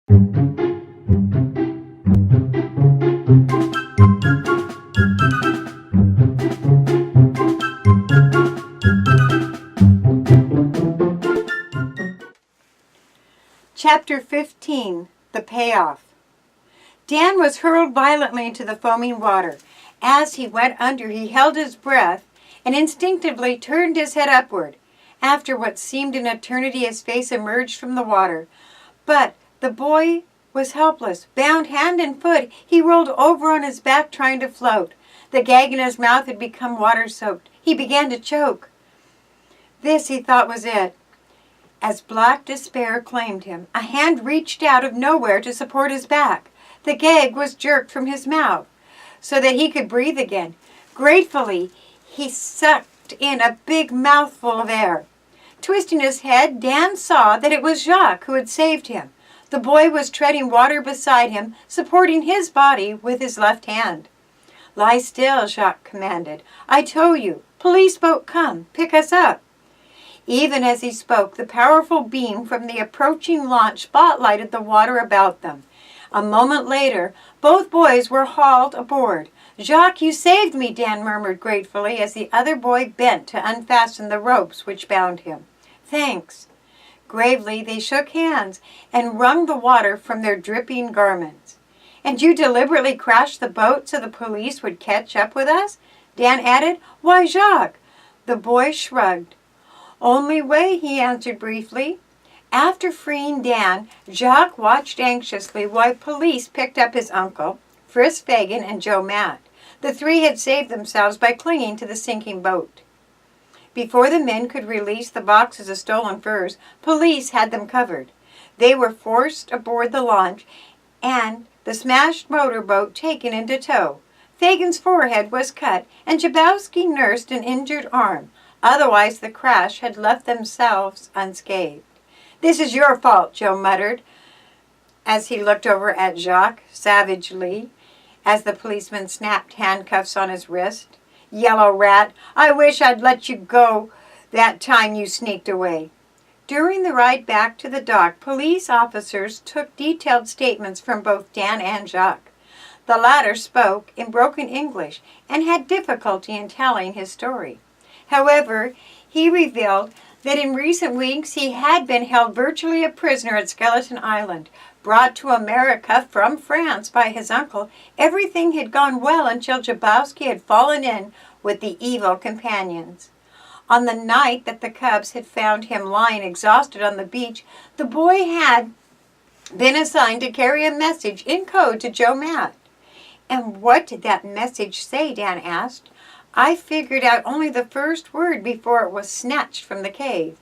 Chapter 15. The Payoff. Dan was hurled violently into the foaming water. As he went under, he held his breath and instinctively turned his head upward. After what seemed an eternity, his face emerged from the water. But the boy was helpless. Bound hand and foot, he rolled over on his back trying to float. The gag in his mouth had become water-soaked. He began to choke. This, he thought, was it. As black despair claimed him, a hand reached out of nowhere to support his back. The gag was jerked from his mouth so that he could breathe again. Gratefully, he sucked in a big mouthful of air. Twisting his head, Dan saw that it was Jacques who had saved him. The boy was treading water beside him, supporting his body with his left hand. "Lie still," Jacques commanded. "I tow you. Police boat come. Pick us up." Even as he spoke, the powerful beam from the approaching launch spotlighted the water about them. A moment later, both boys were hauled aboard. "Jacques, you saved me," Dan murmured gratefully as the other boy bent to unfasten the ropes which bound him. "Thanks." Gravely, they shook hands and wrung the water from their dripping garments. "And you deliberately crashed the boat so the police would catch up with us?" Dan added. "Why, Jacques?" The boy shrugged. "Only way," he answered briefly. After freeing Dan, Jacques watched anxiously while police picked up his uncle, Frisk Fagan, and Joe Matt. The three had saved themselves by clinging to the sinking boat. Before the men could release the boxes of stolen furs, police had them covered. They were forced aboard the launch and the smashed motorboat taken into tow. Fagan's forehead was cut, and Jabowski nursed an injured arm. Otherwise, the crash had left themselves unscathed. "This is your fault," Joe muttered as he looked over at Jacques savagely as the policeman snapped handcuffs on his wrist. "Yellow rat, I wish I'd let you go that time you sneaked away." During the ride back to the dock, police officers took detailed statements from both Dan and Jacques. The latter spoke in broken English and had difficulty in telling his story. However, he revealed that in recent weeks he had been held virtually a prisoner at Skeleton Island. Brought to America from France by his uncle, everything had gone well until Jabowski had fallen in with the evil companions. On the night that the Cubs had found him lying exhausted on the beach, the boy had been assigned to carry a message in code to Joe Matt. "And what did that message say?" Dan asked. "I figured out only the first word before it was snatched from the cave."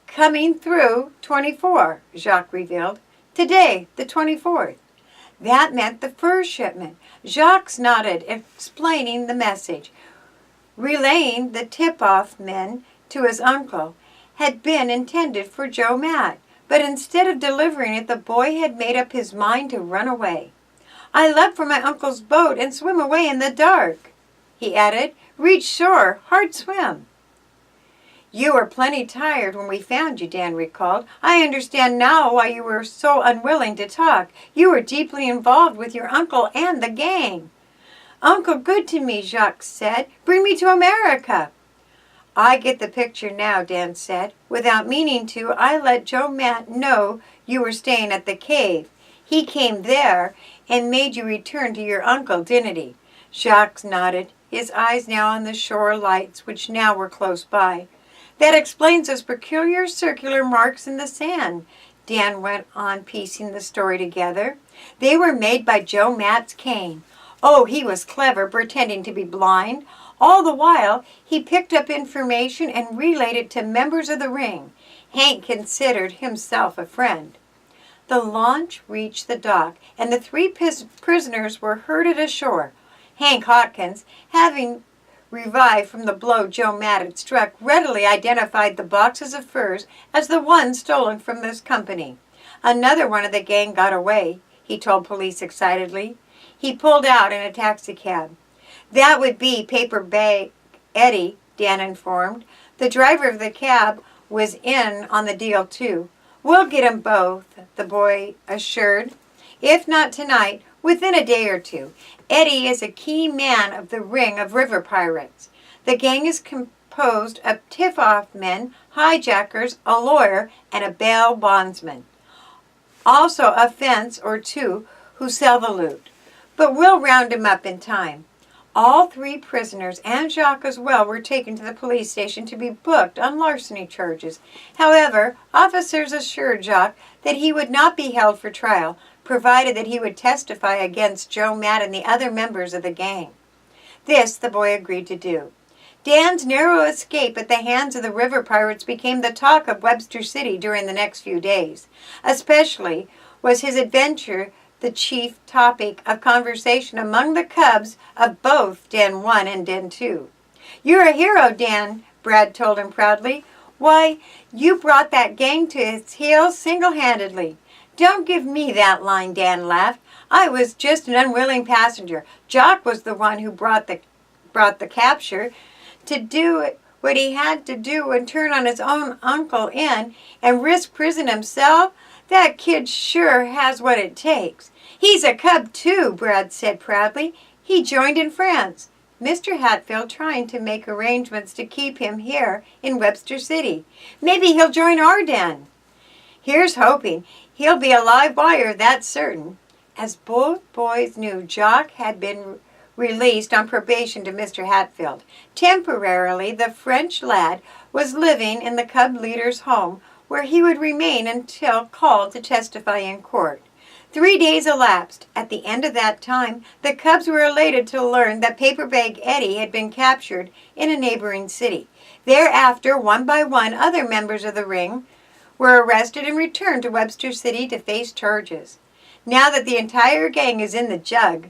"Coming through 24, Jacques revealed. "Today, the 24th. That meant the fur shipment. Jacques nodded, explaining the message. Relaying the tip-off men to his uncle had been intended for Joe Matt, but instead of delivering it, the boy had made up his mind to run away. "I left for my uncle's boat and swim away in the dark," he added. "Reach shore, hard swim." "You were plenty tired when we found you," Dan recalled. "I understand now why you were so unwilling to talk. You were deeply involved with your uncle and the gang." "Uncle good to me," Jacques said. "Bring me to America." "I get the picture now," Dan said. "Without meaning to, I let Joe Matt know you were staying at the cave. He came there and made you return to your uncle, didn't he?" Jacques nodded, his eyes now on the shore lights, which now were close by. "That explains those peculiar circular marks in the sand," Dan went on, piecing the story together. "They were made by Joe Matt's cane. Oh, he was clever, pretending to be blind. All the while, he picked up information and relayed it to members of the ring. Hank considered himself a friend." The launch reached the dock, and the three prisoners were herded ashore. Hank Hawkins, having revived from the blow Joe Matt had struck, readily identified the boxes of furs as the ones stolen from this company. "Another one of the gang got away," he told police excitedly. He pulled out in a taxicab. "That would be Paper Bag Eddie," Dan informed. "The driver of the cab was in on the deal too. We'll get 'em both, the boy assured. If not tonight, within a day or two. Eddie is a key man of the ring of river pirates. The gang is composed of tip-off men, hijackers, a lawyer, and a bail bondsman. Also a fence or two who sell the loot. But we'll round 'em up in time. All 3 prisoners, and Jacques as well, were taken to the police station to be booked on larceny charges. However, officers assured Jacques that he would not be held for trial, provided that he would testify against Joe Matt and the other members of the gang. This the boy agreed to do. Dan's narrow escape at the hands of the river pirates became the talk of Webster City during the next few days. Especially was his adventure the chief topic of conversation among the cubs of both Den 1 and Den 2. "You're a hero, Dan," Brad told him proudly. "Why, you brought that gang to its heels single-handedly." "Don't give me that line," Dan laughed. "I was just an unwilling passenger. Jock was the one who brought the capture. To do what he had to do and turn on his own uncle in and risk prison himself, that kid sure has what it takes." "He's a cub too," Brad said proudly. "He joined in France. Mr. Hatfield trying to make arrangements to keep him here in Webster City. Maybe he'll join our den." "Here's hoping. He'll be a live wire, that's certain." As both boys knew, Jock had been released on probation to Mr. Hatfield. Temporarily, the French lad was living in the cub leader's home, where he would remain until called to testify in court. 3 days elapsed. At the end of that time, the cubs were elated to learn that Paperbag Eddie had been captured in a neighboring city. Thereafter, one by one, other members of the ring were arrested and returned to Webster City to face charges. "Now that the entire gang is in the jug,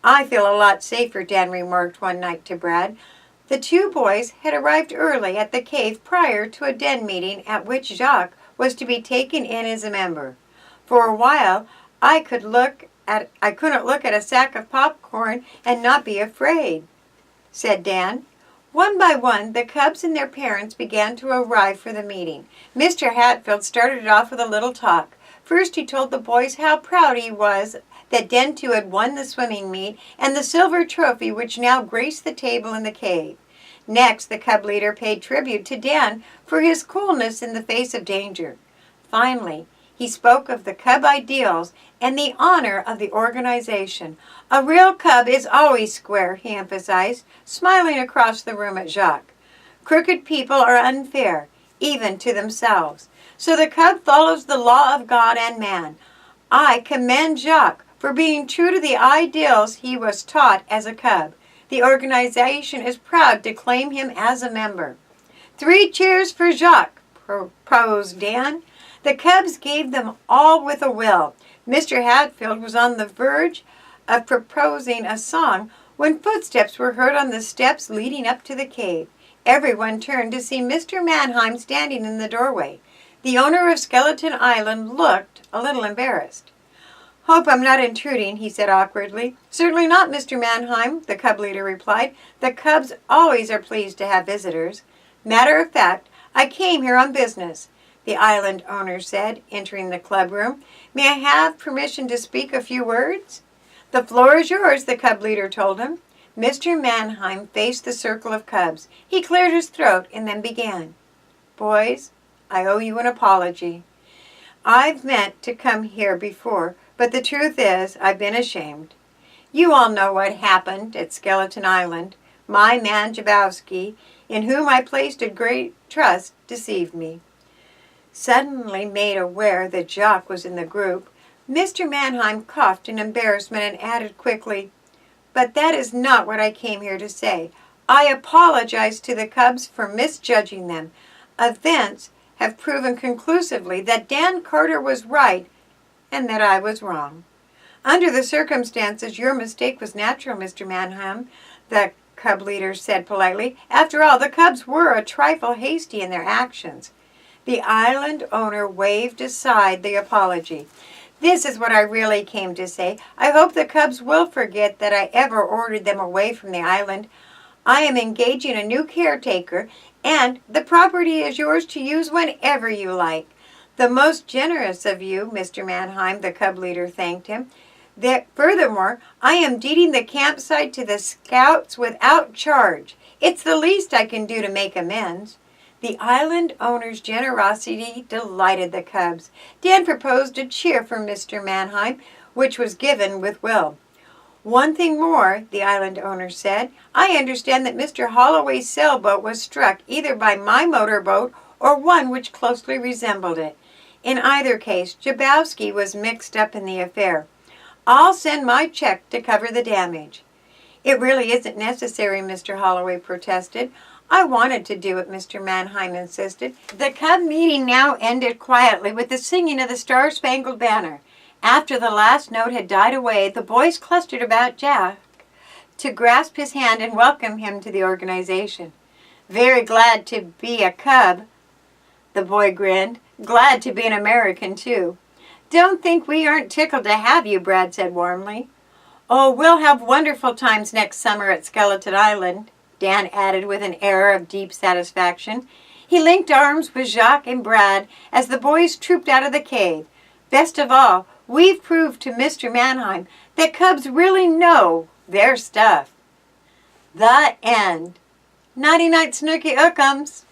I feel a lot safer," Dan remarked one night to Brad. The 2 boys had arrived early at the cave prior to a den meeting at which Jacques was to be taken in as a member. "For a while, I couldn't look at a sack of popcorn and not be afraid," said Dan. One by one, the cubs and their parents began to arrive for the meeting. Mr. Hatfield started off with a little talk. First, he told the boys how proud he was that Den 2 had won the swimming meet and the silver trophy which now graced the table in the cave. Next, the cub leader paid tribute to Dan for his coolness in the face of danger. Finally, he spoke of the cub ideals and the honor of the organization. "A real cub is always square," he emphasized, smiling across the room at Jacques. "Crooked people are unfair, even to themselves. So the cub follows the law of God and man. I commend Jacques for being true to the ideals he was taught as a cub. The organization is proud to claim him as a member." "3 cheers for Jacques," proposed Dan. The cubs gave them all with a will. Mr. Hatfield was on the verge of proposing a song when footsteps were heard on the steps leading up to the cave. Everyone turned to see Mr. Mannheim standing in the doorway. The owner of Skeleton Island looked a little embarrassed. "Hope I'm not intruding," he said awkwardly. "Certainly not, Mr. Mannheim," the cub leader replied. "The cubs always are pleased to have visitors." "Matter of fact, I came here on business," the island owner said, entering the club room. "May I have permission to speak a few words?" "The floor is yours," the cub leader told him. Mr. Mannheim faced the circle of cubs. He cleared his throat and then began. "Boys, I owe you an apology. I've meant to come here before, but the truth is I've been ashamed. You all know what happened at Skeleton Island. My man Jabowski, in whom I placed a great trust, deceived me." Suddenly made aware that Jacques was in the group, Mr. Mannheim coughed in embarrassment and added quickly, "But that is not what I came here to say. I apologize to the cubs for misjudging them. Events have proven conclusively that Dan Carter was right and that I was wrong." "Under the circumstances, your mistake was natural, Mr. Mannheim," the cub leader said politely. "After all, the cubs were a trifle hasty in their actions." The island owner waved aside the apology. "This is what I really came to say. I hope the cubs will forget that I ever ordered them away from the island. I am engaging a new caretaker, and the property is yours to use whenever you like. "The most generous of you, Mr. Mannheim," the cub leader thanked him. "Furthermore, I am deeding the campsite to the Scouts without charge. It's the least I can do to make amends." The island owner's generosity delighted the cubs. Dan proposed a cheer for Mr. Mannheim, which was given with will. "One thing more," the island owner said. "I understand that Mr. Holloway's sailboat was struck either by my motorboat or one which closely resembled it. In either case, Jabowski was mixed up in the affair. I'll send my check to cover the damage." "It really isn't necessary," Mr. Holloway protested. "I wanted to do it," Mr. Mannheim insisted. The cub meeting now ended quietly with the singing of the Star-Spangled Banner. After the last note had died away, the boys clustered about Jack to grasp his hand and welcome him to the organization. "Very glad to be a cub," the boy grinned. "Glad to be an American, too." "Don't think we aren't tickled to have you," Brad said warmly. "Oh, we'll have wonderful times next summer at Skeleton Island," Dan added with an air of deep satisfaction. He linked arms with Jacques and Brad as the boys trooped out of the cave. "Best of all, we've proved to Mr. Mannheim that cubs really know their stuff." The end. Nighty-night, Snooky Ookums.